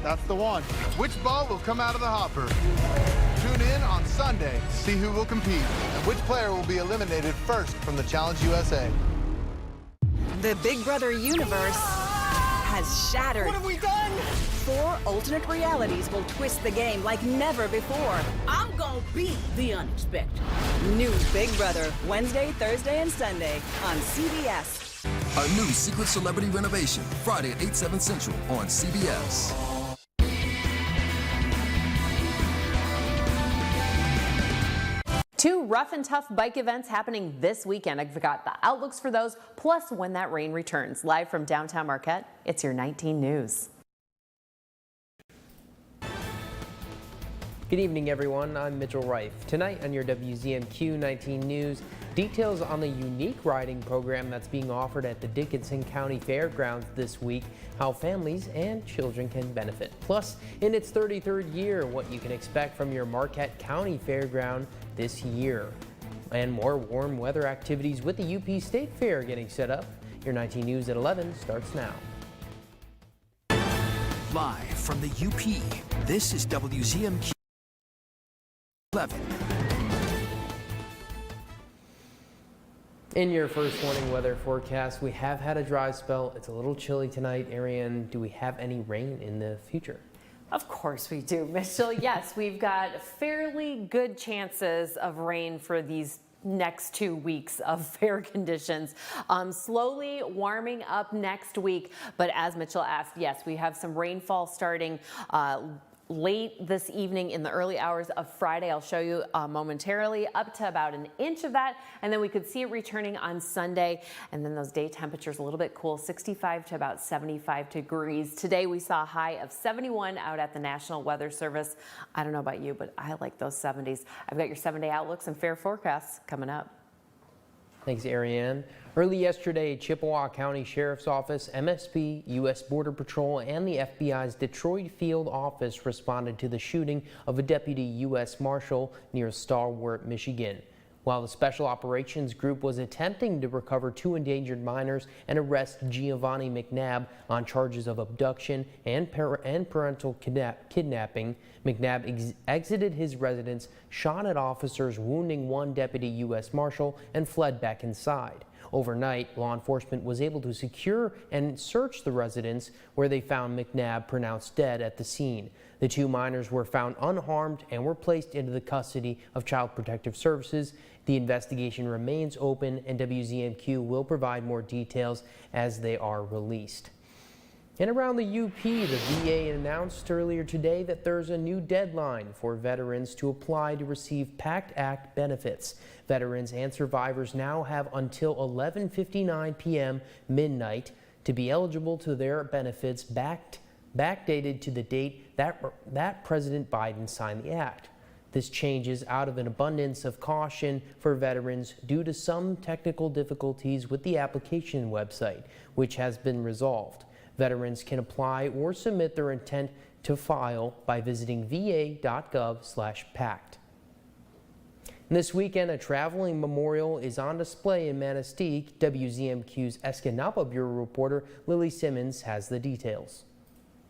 That's the one. Which ball will come out of the hopper? Tune in on Sunday to see who will compete and which player will be eliminated first from the Challenge USA. The Big Brother universe has shattered. What have we done? 4 alternate realities will twist the game like never before. I'm gonna beat the unexpected. New Big Brother, Wednesday, Thursday, and Sunday on CBS. A new Secret Celebrity Renovation, Friday at 8, 7 Central on CBS. Two rough and tough bike events happening this weekend. I've got the outlooks for those, plus when that rain returns. Live from downtown Marquette, it's your 19 News. Good evening, everyone. I'm Mitchell Reif. Tonight on your WZMQ 19 News, details on the unique riding program that's being offered at the Dickinson County Fairgrounds this week, how families and children can benefit. Plus, in its 33rd year, what you can expect from your Marquette County Fairground this year. And more warm weather activities with the UP State Fair getting set up. Your 19 News at 11 starts now. Live from the UP, this is WZMQ 11. In your first morning weather forecast, we have had a dry spell. It's a little chilly tonight. Ariane, do we have any rain in the future? Of course we do, Mitchell. Yes, we've got fairly good chances of rain for these next 2 weeks of fair conditions. Slowly warming up next week, but as Mitchell asked, yes, we have some rainfall starting late this evening in the early hours of Friday. I'll show you momentarily, up to about an inch of that, and then we could see it returning on Sunday. And then those day temperatures a little bit cool, 65 to about 75 degrees. Today we saw a high of 71 out at the National Weather Service. I don't know about you, but I like those 70s. I've got your 7-day outlooks and fair forecasts coming up. Thanks, Ariane. Early yesterday, Chippewa County Sheriff's Office, MSP, U.S. Border Patrol, and the FBI's Detroit Field Office responded to the shooting of a deputy U.S. Marshal near Stalwart, Michigan. While the Special Operations Group was attempting to recover 2 endangered minors and arrest Giovanni McNabb on charges of abduction and parental kidnapping, McNabb exited his residence, shot at officers, wounding 1 deputy U.S. Marshal, and fled back inside. Overnight, law enforcement was able to secure and search the residence, where they found McNabb pronounced dead at the scene. The 2 minors were found unharmed and were placed into the custody of Child Protective Services. The investigation remains open, and WZMQ will provide more details as they are released. And around the UP, the VA announced earlier today that there's a new deadline for veterans to apply to receive PACT Act benefits. Veterans and survivors now have until 11:59 p.m. midnight to be eligible to their benefits, backdated to the date that President Biden signed the act. This changes out of an abundance of caution for veterans due to some technical difficulties with the application website, which has been resolved. Veterans can apply or submit their intent to file by visiting va.gov/PACT. This weekend, a traveling memorial is on display in Manistee. WZMQ's Escanaba Bureau reporter Lily Simmons has the details.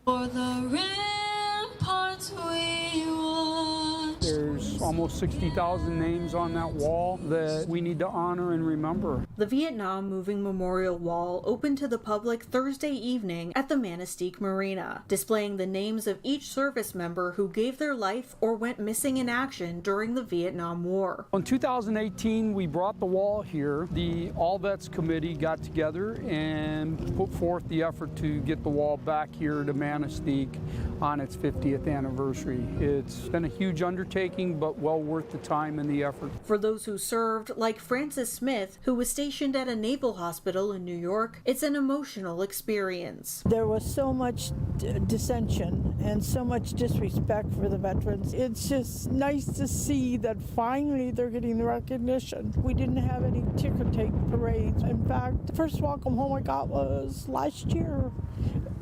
For the ramparts we watch. There's almost 60,000 names on that wall that we need to honor and remember. The Vietnam Moving Memorial Wall opened to the public Thursday evening at the Manistee Marina, displaying the names of each service member who gave their life or went missing in action during the Vietnam War. In 2018, we brought the wall here. The All Vets Committee got together and put forth the effort to get the wall back here to Manistee on its 50th anniversary. It's been a huge undertaking, but well worth the time and the effort. For those who served, like Francis Smith, who was stationed at a naval hospital in New York, it's an emotional experience. There was so much dissension and so much disrespect for the veterans. It's just nice to see that finally they're getting the recognition. We didn't have any ticker tape parades. In fact, the first welcome home I got was last year.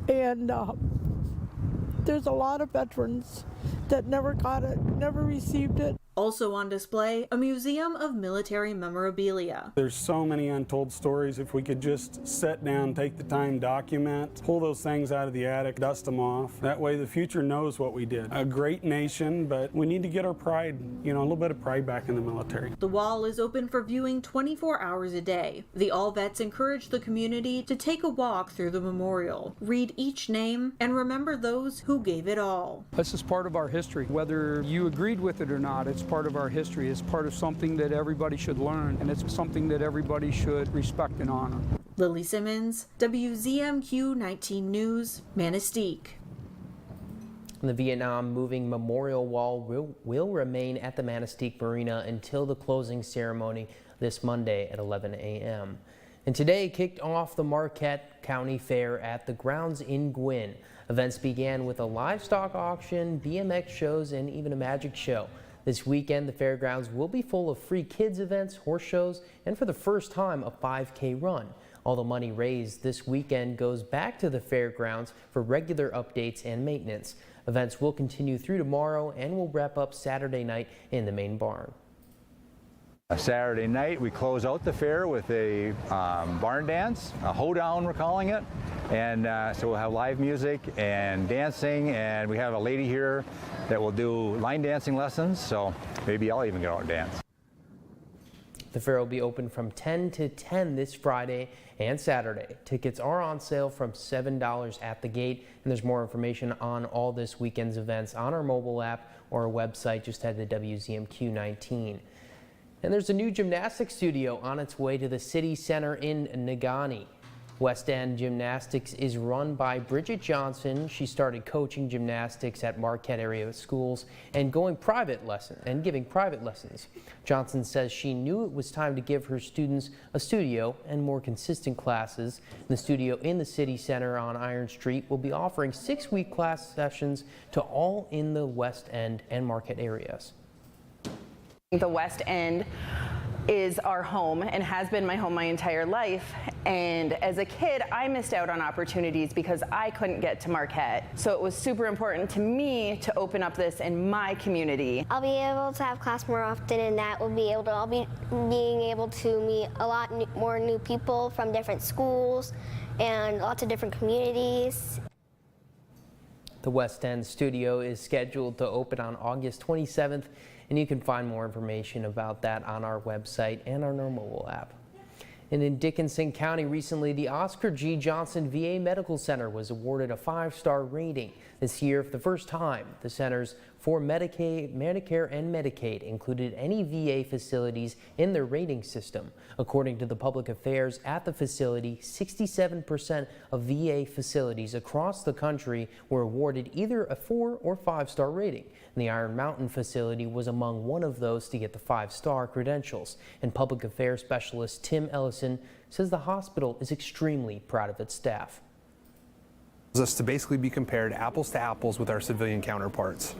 And there's a lot of veterans that never got it, never received it. Also on display, a museum of military memorabilia. There's so many untold stories. If we could just sit down, take the time, document, pull those things out of the attic, dust them off. That way the future knows what we did. A great nation, but we need to get our pride, a little bit of pride back in the military. The wall is open for viewing 24 hours a day. The All Vets encourage the community to take a walk through the memorial, read each name, and remember those who gave it all. This is part of our history. Whether you agreed with it or not, it's part of our history. It's part of something that everybody should learn, and it's something that everybody should respect and honor. Lily Simmons, WZMQ 19 News, Manistee. The Vietnam Moving Memorial Wall will remain at the Manistee Marina until the closing ceremony this Monday at 11 a.m. And today kicked off the Marquette County Fair at the grounds in Gwin. Events began with a livestock auction, BMX shows, and even a magic show. This weekend, the fairgrounds will be full of free kids events, horse shows, and for the first time, a 5K run. All the money raised this weekend goes back to the fairgrounds for regular updates and maintenance. Events will continue through tomorrow and will wrap up Saturday night in the main barn. Saturday night, we close out the fair with a barn dance, a hoedown we're calling it. And so we'll have live music and dancing, and we have a lady here that will do line dancing lessons, so maybe I'll even go out and dance. The fair will be open from 10 to 10 this Friday and Saturday. Tickets are on sale from $7 at the gate, and there's more information on all this weekend's events on our mobile app or our website. Just head to WZMQ 19. And there's a new gymnastics studio on its way to the city center in Negaunee. West End Gymnastics is run by Bridget Johnson. She started coaching gymnastics at Marquette area schools and giving private lessons. Johnson says she knew it was time to give her students a studio and more consistent classes. The studio in the city center on Iron Street will be offering 6-week class sessions to all in the West End and Marquette areas. The West End is our home and has been my home my entire life, and as a kid I missed out on opportunities because I couldn't get to Marquette, so it was super important to me to open up this in my community. I'll be able to have class more often, and that will be able to, I'll be being able to meet a lot more new people from different schools and lots of different communities. The West End studio is scheduled to open on August 27th, and you can find more information about that on our website and our mobile app. And in Dickinson County recently, the Oscar G. Johnson VA Medical Center was awarded a 5-star rating. This year, for the first time, the centers for Medicaid, Medicare, and Medicaid included any VA facilities in their rating system. According to the public affairs at the facility, 67% of VA facilities across the country were awarded either a 4- or 5-star rating. And the Iron Mountain facility was among one of those to get the 5-star credentials. And public affairs specialist Tim Ellison says the hospital is extremely proud of its staff. Us to basically be compared apples to apples with our civilian counterparts.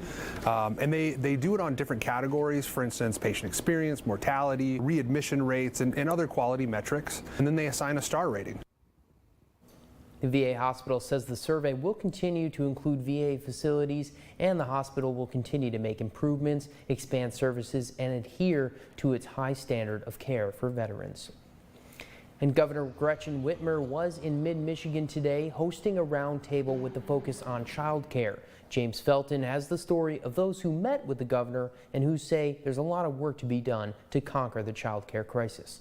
And they do it on different categories, for instance, patient experience, mortality, readmission rates, and other quality metrics. And then they assign a star rating. The VA hospital says the survey will continue to include VA facilities, and the hospital will continue to make improvements, expand services, and adhere to its high standard of care for veterans. And Governor Gretchen Whitmer was in mid-Michigan today hosting a roundtable with the focus on child care. James Felton has the story of those who met with the governor and who say there's a lot of work to be done to conquer the child care crisis.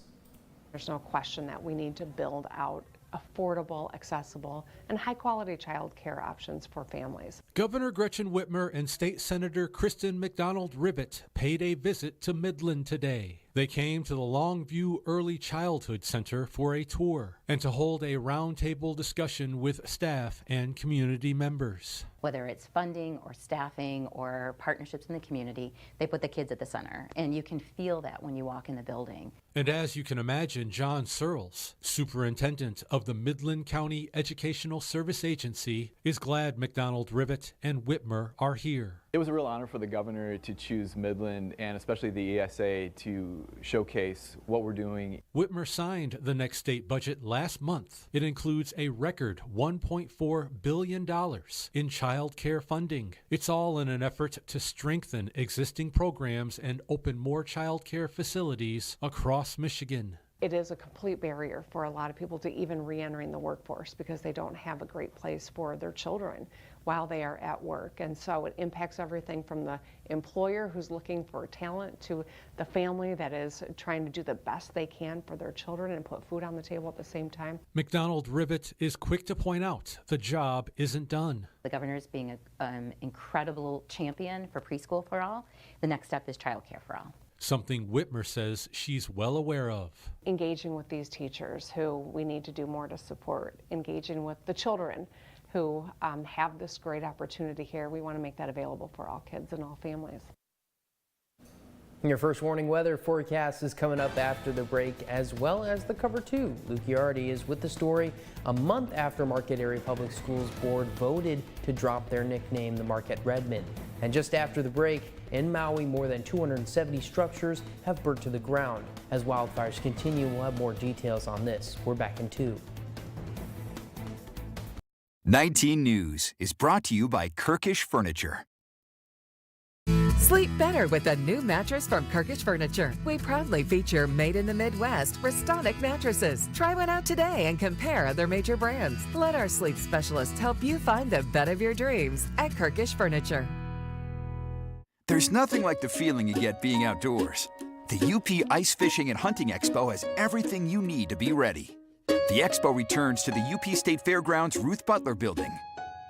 There's no question that we need to build out affordable, accessible, and high-quality child care options for families. Governor Gretchen Whitmer and State Senator Kristen McDonald-Ribbett paid a visit to Midland today. They came to the Longview Early Childhood Center for a tour and to hold a roundtable discussion with staff and community members. Whether it's funding or staffing or partnerships in the community, they put the kids at the center, and you can feel that when you walk in the building. And as you can imagine, John Searles, superintendent of the Midland County Educational Service Agency, is glad McDonald-Ribbett and Whitmer are here. It was a real honor for the governor to choose Midland and especially the ESA to to showcase what we're doing. Whitmer signed the next state budget last month. It includes a record $1.4 billion in child care funding. It's all in an effort to strengthen existing programs and open more child care facilities across Michigan. It is a complete barrier for a lot of people to even re-entering the workforce because they don't have a great place for their children while they are at work. And so it impacts everything from the employer who's looking for talent to the family that is trying to do the best they can for their children and put food on the table at the same time. McDonald Rivet is quick to point out the job isn't done. The governor is being an incredible champion for preschool for all. The next step is childcare for all. Something Whitmer says she's well aware of. Engaging with these teachers who we need to do more to support, engaging with the children who have this great opportunity here. We want to make that available for all kids and all families. Your first warning weather forecast is coming up after the break, as well as the cover 2. Luke Yardy is with the story a month after Marquette Area Public Schools Board voted to drop their nickname, the Marquette Redmen. And just after the break, in Maui, more than 270 structures have burnt to the ground. As wildfires continue, we'll have more details on this. We're back in 2. 19 News is brought to you by Kirkish Furniture. Sleep better with a new mattress from Kirkish Furniture. We proudly feature Made in the Midwest Restonic mattresses. Try one out today and compare other major brands. Let our sleep specialists help you find the bed of your dreams at Kirkish Furniture. There's nothing like the feeling you get being outdoors. The UP Ice Fishing and Hunting Expo has everything you need to be ready. The expo returns to the UP State Fairgrounds Ruth Butler Building.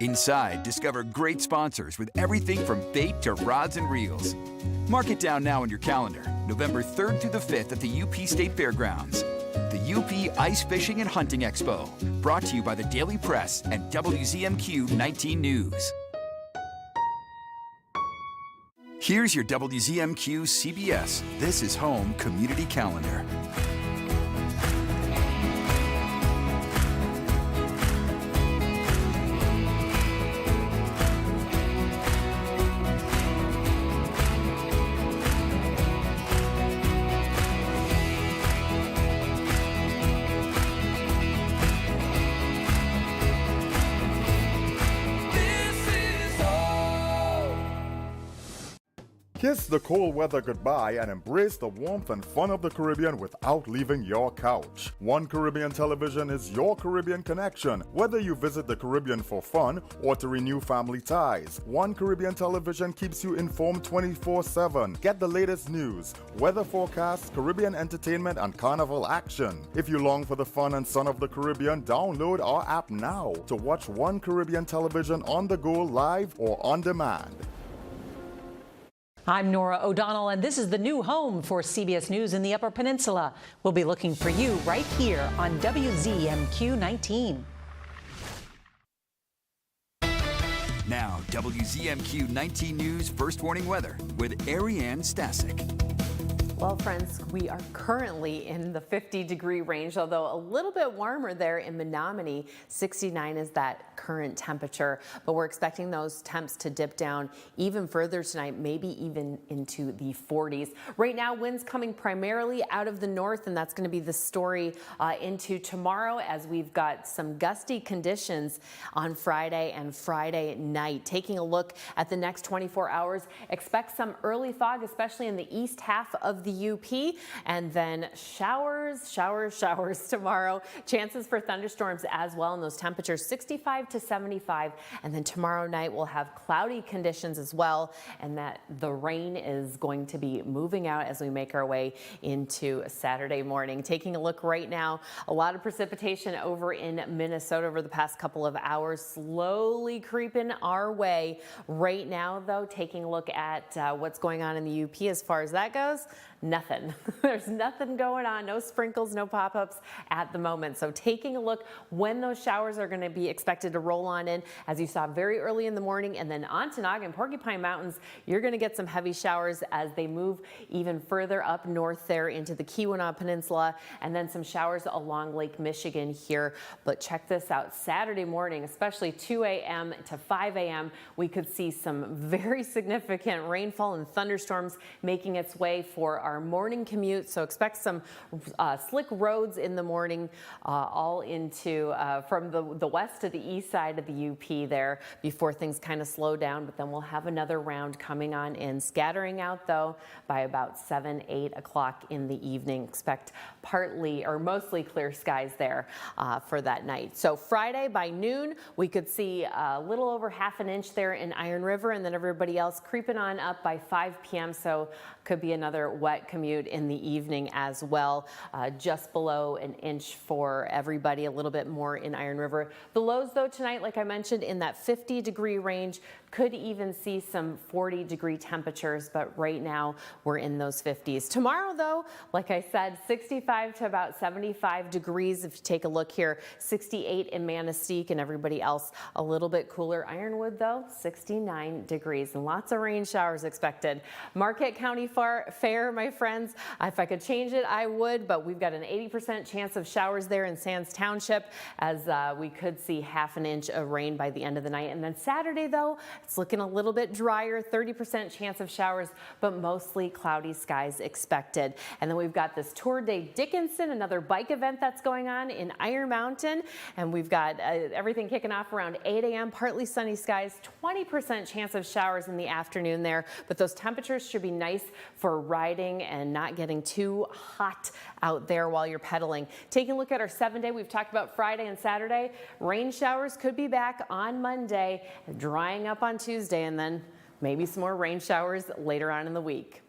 Inside, discover great sponsors with everything from bait to rods and reels. Mark it down now on your calendar, November 3rd through the 5th at the UP State Fairgrounds. The UP Ice Fishing and Hunting Expo, brought to you by the Daily Press and WZMQ 19 News. Here's your WZMQ CBS This is Home Community Calendar. Kiss the cold weather goodbye and embrace the warmth and fun of the Caribbean without leaving your couch. One Caribbean Television is your Caribbean connection, whether you visit the Caribbean for fun or to renew family ties. One Caribbean Television keeps you informed 24/7. Get the latest news, weather forecasts, Caribbean entertainment, and carnival action. If you long for the fun and sun of the Caribbean, download our app now to watch One Caribbean Television on the go, live or on demand. I'm Nora O'Donnell, and this is the new home for CBS News in the Upper Peninsula. We'll be looking for you right here on WZMQ 19. Now, WZMQ 19 News First Warning Weather with Ariane Stasic. Well, friends, we are currently in the 50-degree range, although a little bit warmer there in Menominee. 69 is that current temperature, but we're expecting those temps to dip down even further tonight, maybe even into the 40s. Right now, winds coming primarily out of the north, and that's going to be the story into tomorrow, as we've got some gusty conditions on Friday and Friday night. Taking a look at the next 24 hours, expect some early fog, especially in the east half of the UP, and then showers tomorrow. Chances for thunderstorms as well, and those temperatures 65 to 75. And then tomorrow night we'll have cloudy conditions as well, and that the rain is going to be moving out as we make our way into Saturday morning. Taking a look right now, a lot of precipitation over in Minnesota over the past couple of hours, slowly creeping our way. Right now, though, taking a look at what's going on in the UP as far as that goes, nothing. There's nothing going on, no sprinkles, no pop-ups at the moment. So taking a look when those showers are going to be expected to roll on in, as you saw very early in the morning, and then Ontonagon and Porcupine Mountains, you're going to get some heavy showers as they move even further up north there into the Keweenaw Peninsula, and then some showers along Lake Michigan here. But check this out, Saturday morning, especially 2 a.m. to 5 a.m., we could see some very significant rainfall and thunderstorms making its way for our our morning commute. So expect some slick roads in the morning, all into from the west to the east side of the UP there before things kind of slow down. But then we'll have another round coming on in, scattering out though by about 7, 8 o'clock in the evening. Expect partly or mostly clear skies there for that night. So Friday by noon, we could see a little over half an inch there in Iron River, and then everybody else creeping on up by 5 p.m. So could be another wet commute in the evening as well. Just below an inch for everybody, a little bit more in Iron River. The lows though tonight, like I mentioned, in that 50-degree range. Could even see some 40-degree temperatures, but right now we're in those 50s. Tomorrow though, like I said, 65 to about 75 degrees. If you take a look here, 68 in Manistee, and everybody else a little bit cooler. Ironwood though, 69 degrees, and lots of rain showers expected. Marquette County Fair, my friends, if I could change it, I would, but we've got an 80% chance of showers there in Sands Township, as we could see half an inch of rain by the end of the night. And then Saturday though, it's looking a little bit drier, 30% chance of showers, but mostly cloudy skies expected. And then we've got this Tour de Dickinson, another bike event that's going on in Iron Mountain. And we've got everything kicking off around 8 a.m., partly sunny skies, 20% chance of showers in the afternoon there. But those temperatures should be nice for riding and not getting too hot out there while you're pedaling. Taking a look at our 7-day, we've talked about Friday and Saturday. Rain showers could be back on Monday, drying up on Tuesday, and then maybe some more rain showers later on in the week.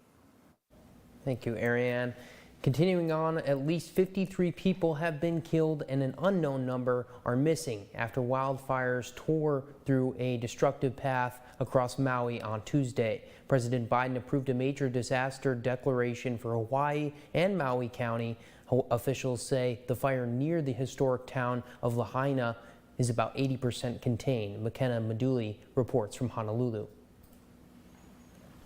Thank you, Ariane. Continuing on, at least 53 people have been killed and an unknown number are missing after wildfires tore through a destructive path across Maui on Tuesday. President Biden approved a major disaster declaration for Hawaii and Maui County. Officials say the fire near the historic town of Lahaina is about 80% contained. McKenna Maduli reports from Honolulu.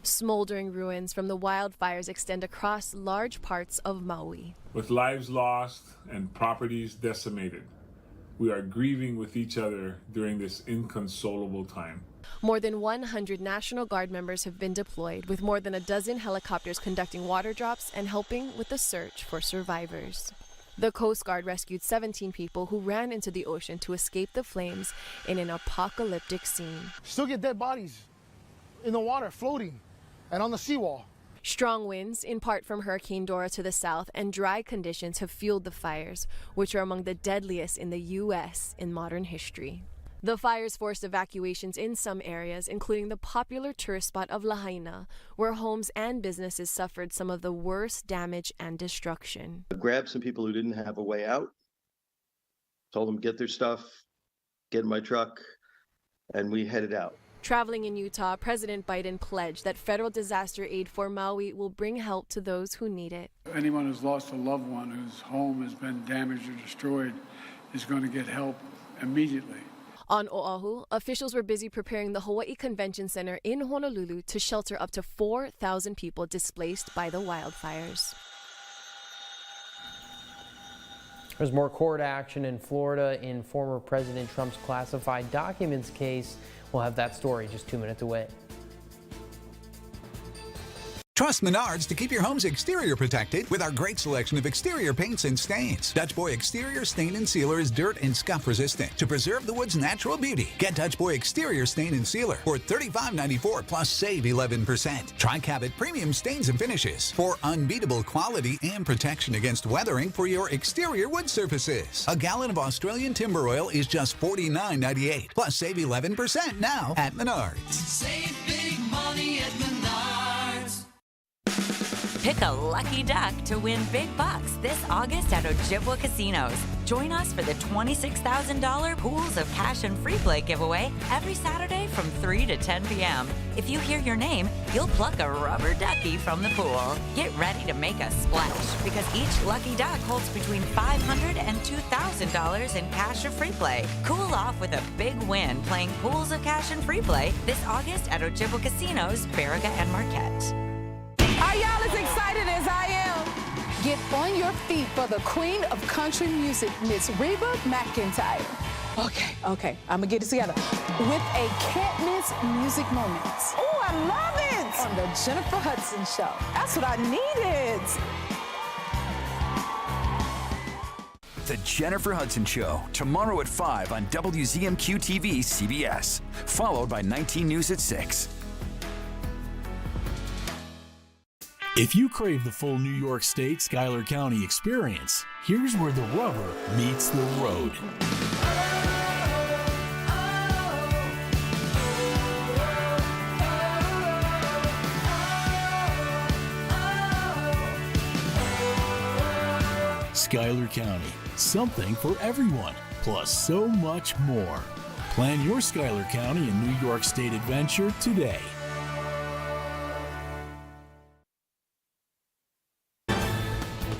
Smoldering ruins from the wildfires extend across large parts of Maui. With lives lost and properties decimated, we are grieving with each other during this inconsolable time. More than 100 National Guard members have been deployed, with more than a dozen helicopters conducting water drops and helping with the search for survivors. The Coast Guard rescued 17 people who ran into the ocean to escape the flames in an apocalyptic scene. Still get dead bodies in the water floating and on the seawall. Strong winds, in part from Hurricane Dora to the south, and dry conditions have fueled the fires, which are among the deadliest in the U.S. in modern history. The fires forced evacuations in some areas, including the popular tourist spot of Lahaina, where homes and businesses suffered some of the worst damage and destruction. I grabbed some people who didn't have a way out, told them get their stuff, get in my truck, and we headed out. Traveling in Utah, President Biden pledged that federal disaster aid for Maui will bring help to those who need it. Anyone who's lost a loved one whose home has been damaged or destroyed is going to get help immediately. On Oahu, officials were busy preparing the Hawaii Convention Center in Honolulu to shelter up to 4,000 people displaced by the wildfires. There's more court action in Florida in former President Trump's classified documents case. We'll have that story just 2 minutes away. Trust Menards to keep your home's exterior protected with our great selection of exterior paints and stains. Dutch Boy Exterior Stain and Sealer is dirt and scuff resistant to preserve the wood's natural beauty. Get Dutch Boy Exterior Stain and Sealer for $35.94 plus save 11%. Tri-Cabot Premium Stains and Finishes for unbeatable quality and protection against weathering for your exterior wood surfaces. A gallon of Australian timber oil is just $49.98 plus save 11% now at Menards. Save big money at Menards. Pick a lucky duck to win big bucks this August at Ojibwa Casinos. Join us for the $26,000 Pools of Cash and Free Play giveaway every Saturday from 3 to 10 p.m. If you hear your name, you'll pluck a rubber ducky from the pool. Get ready to make a splash because each lucky duck holds between $500 and $2,000 in cash or free play. Cool off with a big win playing Pools of Cash and Free Play this August at Ojibwa Casinos, Barriga and Marquette. Are y'all as excited as I am? Get on your feet for the queen of country music, Miss Reba McEntire. Okay, I'm gonna get it together. With a can't miss music moments. Oh, I love it! On the Jennifer Hudson Show. That's what I needed. The Jennifer Hudson Show, tomorrow at 5 on WZMQ TV CBS, followed by 19 News at 6. If you crave the full New York State Schuyler County experience, here's where the rubber meets the road. Schuyler County, something for everyone, plus so much more. Plan your Schuyler County and New York State adventure today.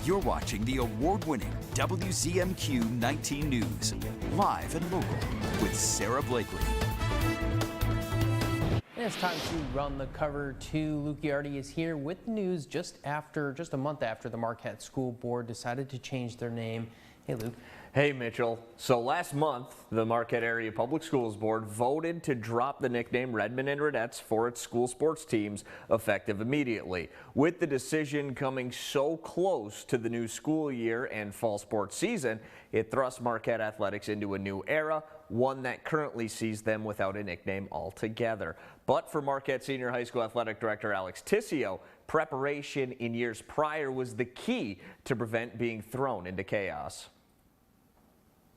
You're watching the award-winning WZMQ 19 News, live and local with Sarah Blakely. And it's time to run the cover two. Luke Giardi is here with the news just a month after the Marquette School Board decided to change their name. Hey, Luke. Hey, Mitchell. So last month, the Marquette Area Public Schools Board voted to drop the nickname Redmen and Redettes for its school sports teams effective immediately. With the decision coming so close to the new school year and fall sports season, it thrust Marquette athletics into a new era, one that currently sees them without a nickname altogether. But for Marquette Senior High School Athletic Director Alex Tissio, preparation in years prior was the key to prevent being thrown into chaos.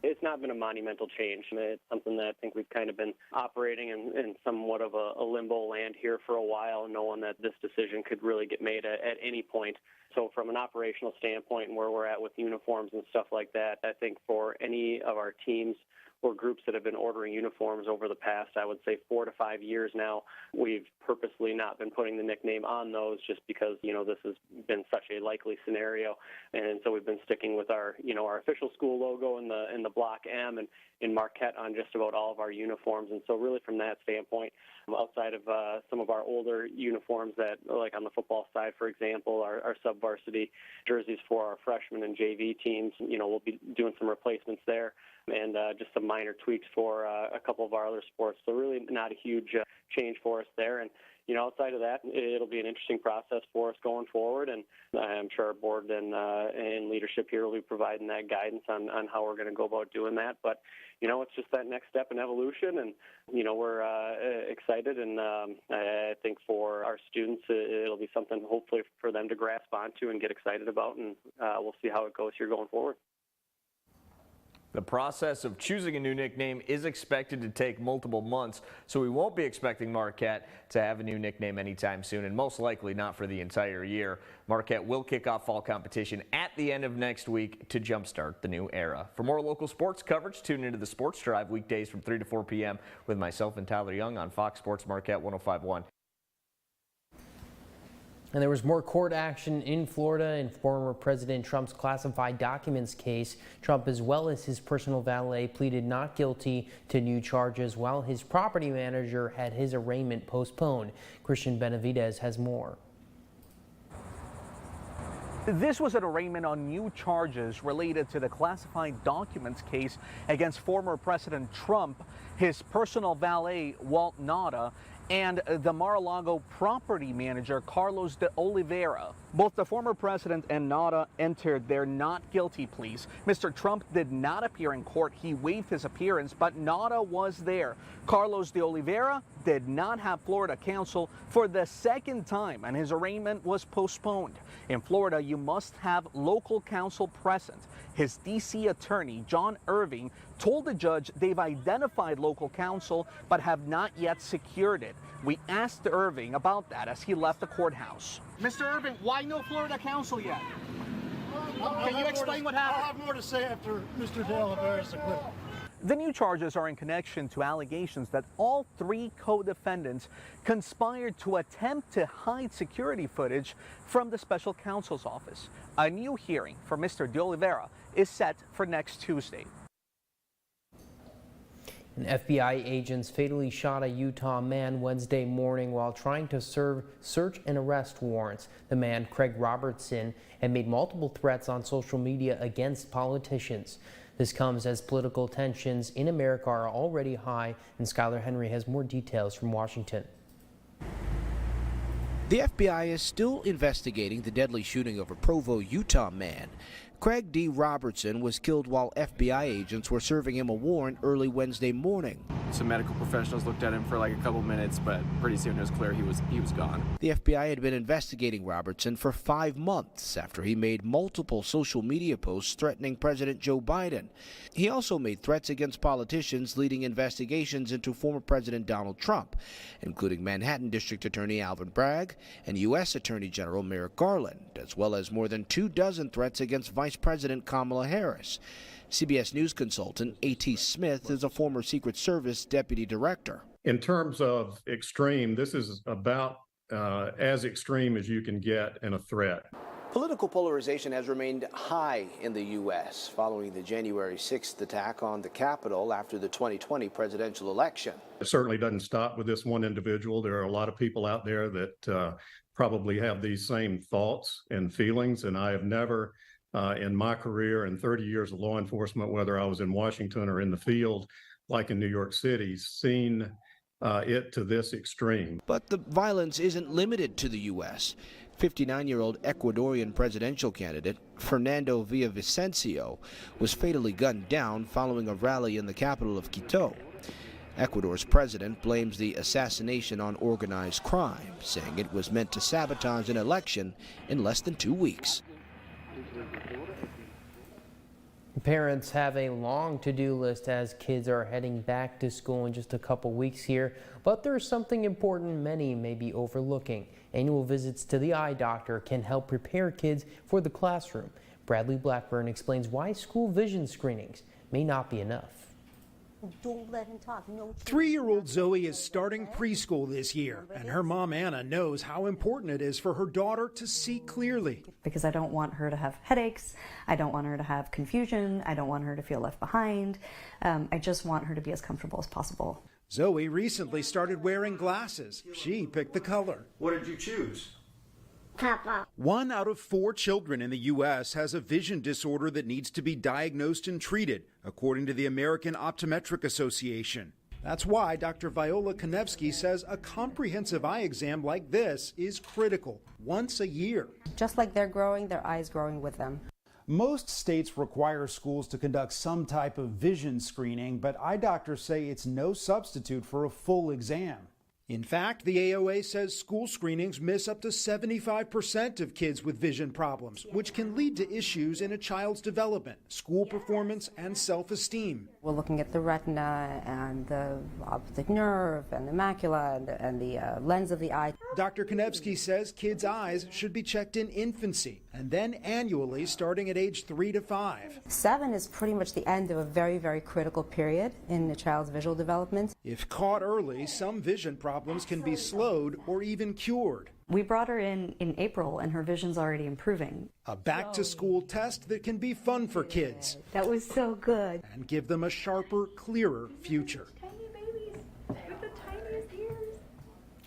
It's not been a monumental change. It's something that I think we've kind of been operating in somewhat of a limbo land here for a while, knowing that this decision could really get made at any point. So from an operational standpoint and where we're at with uniforms and stuff like that, I think for any of our teams or groups that have been ordering uniforms over the past, I would say 4 to 5 years now, we've purposely not been putting the nickname on those just because, this has been such a likely scenario. And so we've been sticking with our official school logo in the block M and in Marquette on just about all of our uniforms. And so really from that standpoint, outside of some of our older uniforms that, like on the football side, for example, our sub-varsity jerseys for our freshman and JV teams, we'll be doing some replacements there and just some minor tweaks for a couple of our other sports. So really not a huge change for us there. And, outside of that, it'll be an interesting process for us going forward. And I'm sure our board and leadership here will be providing that guidance on how we're going to go about doing that. But, it's just that next step in evolution. And, we're excited. And I think for our students, it'll be something hopefully for them to grasp onto and get excited about. And we'll see how it goes here going forward. The process of choosing a new nickname is expected to take multiple months, so we won't be expecting Marquette to have a new nickname anytime soon, and most likely not for the entire year. Marquette will kick off fall competition at the end of next week to jumpstart the new era. For more local sports coverage, tune into the Sports Drive weekdays from 3 to 4 p.m. with myself and Tyler Young on Fox Sports Marquette 105.1. And there was more court action in Florida in former President Trump's classified documents case. Trump, as well as his personal valet, pleaded not guilty to new charges, while his property manager had his arraignment postponed. Christian Benavidez has more. This was an arraignment on new charges related to the classified documents case against former President Trump, his personal valet, Walt Nauta, and the Mar-a-Lago property manager, Carlos de Oliveira. Both the former president and Nauta entered their not guilty pleas. Mr. Trump did not appear in court. He waived his appearance, but Nauta was there. Carlos de Oliveira did not have Florida counsel for the second time, and his arraignment was postponed. In Florida, you must have local counsel present. His D.C. attorney, John Irving, told the judge they've identified local counsel but have not yet secured it. We asked Irving about that as he left the courthouse. Mr. Irving, why no Florida counsel yet? Can you explain what happened? I'll have more to say after Mr. De Oliveira is acquitted. The new charges are in connection to allegations that all 3 co-defendants conspired to attempt to hide security footage from the special counsel's office. A new hearing for Mr. De Oliveira is set for next Tuesday. And FBI agents fatally shot a Utah man Wednesday morning while trying to serve search and arrest warrants. The man, Craig Robertson, had made multiple threats on social media against politicians. This comes as political tensions in America are already high, and Skylar Henry has more details from Washington. The FBI is still investigating the deadly shooting of a Provo, Utah man. Craig D. Robertson was killed while FBI agents were serving him a warrant early Wednesday morning. Some medical professionals looked at him for like a couple minutes, but pretty soon it was clear he was gone. The FBI had been investigating Robertson for 5 months after he made multiple social media posts threatening President Joe Biden. He also made threats against politicians, leading investigations into former President Donald Trump, including Manhattan District Attorney Alvin Bragg and U.S. Attorney General Merrick Garland, as well as more than 24 threats against Vice President Kamala Harris. CBS News consultant A.T. Smith is a former Secret Service deputy director. In terms of extreme, this is about as extreme as you can get in a threat. Political polarization has remained high in the U.S. following the January 6th attack on the Capitol after the 2020 presidential election. It certainly doesn't stop with this one individual. There are a lot of people out there that probably have these same thoughts and feelings, and I have never in my career and 30 years of law enforcement, whether I was in Washington or in the field, like in New York City, seen it to this extreme. But the violence isn't limited to the U.S. 59-year-old Ecuadorian presidential candidate Fernando Villavicencio was fatally gunned down following a rally in the capital of Quito. Ecuador's president blames the assassination on organized crime, saying it was meant to sabotage an election in less than 2 weeks. Parents have a long to-do list as kids are heading back to school in just a couple weeks here, but there's something important many may be overlooking. Annual visits to the eye doctor can help prepare kids for the classroom. Bradley Blackburn explains why school vision screenings may not be enough. Don't let him talk. No. 3-year-old Zoe is starting preschool this year, and her mom Anna knows how important it is for her daughter to see clearly. Because I don't want her to have headaches, I don't want her to have confusion, I don't want her to feel left behind. I just want her to be as comfortable as possible. Zoe recently started wearing glasses. She picked the color. What did you choose? Papa. 1 out of 4 children in the U.S. has a vision disorder that needs to be diagnosed and treated, according to the American Optometric Association. That's why Dr. Viola Konevsky says a comprehensive eye exam like this is critical, once a year. Just like they're growing, their eyes growing with them. Most states require schools to conduct some type of vision screening, but eye doctors say it's no substitute for a full exam. In fact, the AOA says school screenings miss up to 75% of kids with vision problems, which can lead to issues in a child's development, school performance, and self-esteem. We're looking at the retina and the optic nerve and the macula and the lens of the eye. Dr. Konevsky says kids' eyes should be checked in infancy and then annually starting at age 3 to 5. 7 is pretty much the end of a very, very critical period in the child's visual development. If caught early, some vision problems can be slowed or even cured. We brought her in April and her vision's already improving. A back-to-school test that can be fun for kids. That was so good. And give them a sharper, clearer future.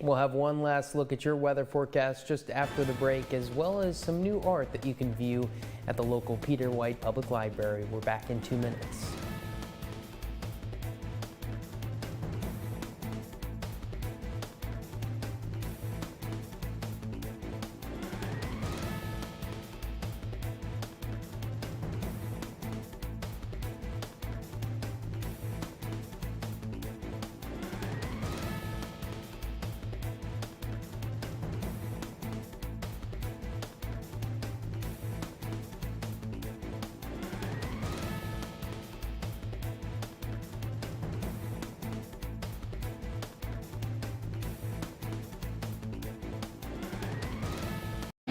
We'll have one last look at your weather forecast just after the break, as well as some new art that you can view at the local Peter White Public Library. We're back in 2 minutes.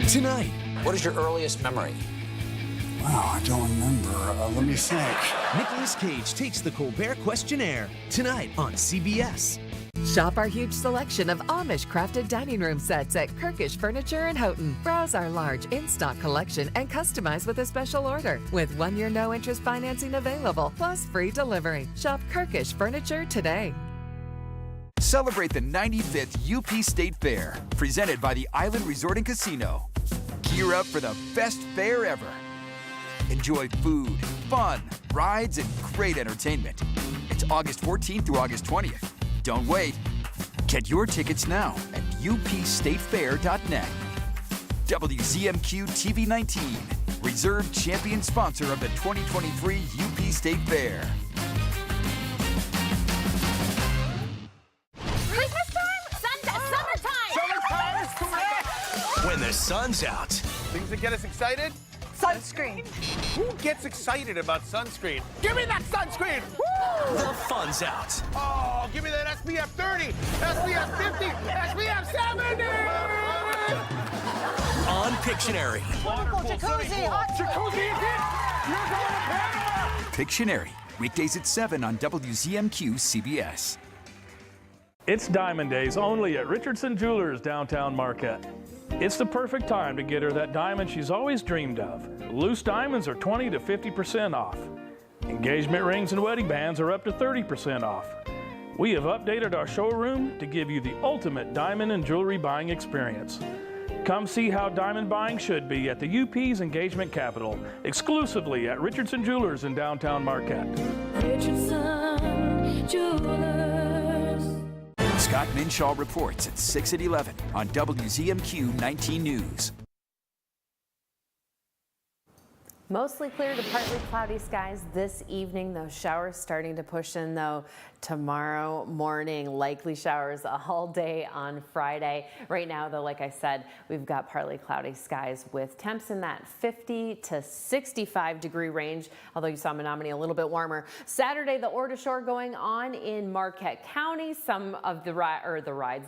Tonight, what is your earliest memory? Wow, I don't remember. Let me think. Nicolas Cage takes the Colbert Questionnaire tonight on CBS. Shop our huge selection of Amish-crafted dining room sets at Kirkish Furniture in Houghton. Browse our large in-stock collection and customize with a special order. With 1-year no-interest financing available, plus free delivery. Shop Kirkish Furniture today. Celebrate the 95th UP State Fair, presented by the Island Resort and Casino. Gear up for the best fair ever. Enjoy food, fun, rides, and great entertainment. It's August 14th through August 20th. Don't wait. Get your tickets now at upstatefair.net. WZMQ TV 19, reserved champion sponsor of the 2023 UP State Fair. Christmas time? Summertime! Summertime is correct! When the sun's out. Things that get us excited? Sunscreen. Who gets excited about sunscreen? Give me that sunscreen! Woo! The fun's out. Oh, give me that SPF 30, SPF 50, SPF 70! On Pictionary. Wonderful jacuzzi, hot jacuzzi is it! You're going to Panama! Pictionary, weekdays at 7 on WZMQ CBS. It's Diamond Days only at Richardson Jewelers downtown Marquette. It's the perfect time to get her that diamond she's always dreamed of. Loose diamonds are 20 to 50% off. Engagement rings and wedding bands are up to 30% off. We have updated our showroom to give you the ultimate diamond and jewelry buying experience. Come see how diamond buying should be at the UP's engagement capital, exclusively at Richardson Jewelers in downtown Marquette. Richardson Jewelers. Scott Minshaw reports at 6 at 11 on WZMQ 19 News. Mostly clear to partly cloudy skies this evening. Those showers starting to push in, though, tomorrow morning. Likely showers all day on Friday. Right now, though, like I said, we've got partly cloudy skies with temps in that 50 to 65 degree range, although you saw Menominee a little bit warmer. Saturday, the Ore to Shore going on in Marquette County. Some of the bike rides.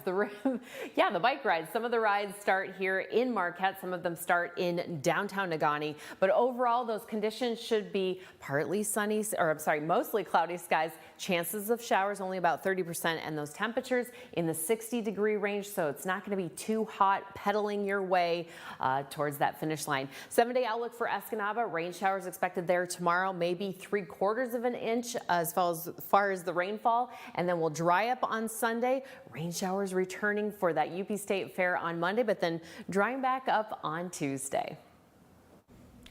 Some of the rides start here in Marquette. Some of them start in downtown Negaunee. But overall, those conditions should be mostly cloudy skies. Chances of showers only about 30%, and those temperatures in the 60 degree range, so it's not going to be too hot pedaling your way towards that finish line. 7-day outlook for Escanaba. Rain showers expected there tomorrow, maybe 3/4 of an inch as far as the rainfall, and then we'll dry up on Sunday. Rain showers returning for that UP State Fair on Monday, but then drying back up on Tuesday.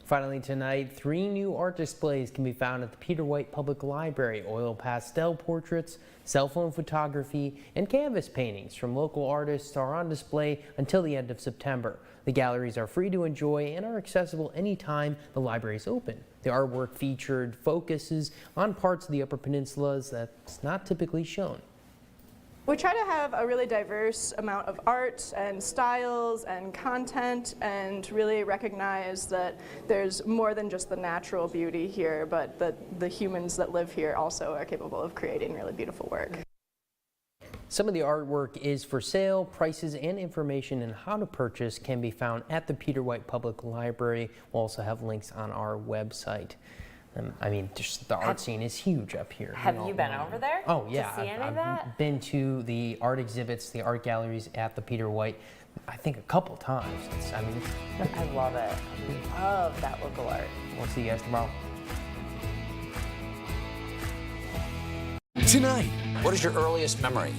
Finally tonight, 3 new art displays can be found at the Peter White Public Library. Oil pastel portraits, cell phone photography, and canvas paintings from local artists are on display until the end of September. The galleries are free to enjoy and are accessible anytime the library is open. The artwork featured focuses on parts of the Upper Peninsula that's not typically shown. We try to have a really diverse amount of art and styles and content, and really recognize that there's more than just the natural beauty here, but that the humans that live here also are capable of creating really beautiful work. Some of the artwork is for sale. Prices and information on how to purchase can be found at the Peter White Public Library. We'll also have links on our website. Just the art scene is huge up here. Have you been over there? Oh, yeah. To see any of that? I've been to the art exhibits, the art galleries at the Peter White, I think a couple times. I love it. I love that local art. We'll see you guys tomorrow. Tonight. What is your earliest memory?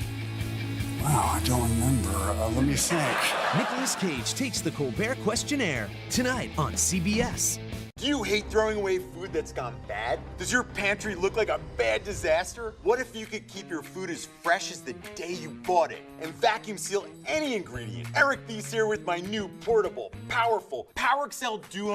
Wow, I don't remember. Let me think. Nicolas Cage takes the Colbert Questionnaire tonight on CBS. Do you hate throwing away food that's gone bad? Does your pantry look like a bad disaster? What if you could keep your food as fresh as the day you bought it and vacuum seal any ingredient? Eric Beast here with my new portable, powerful PowerXL Duo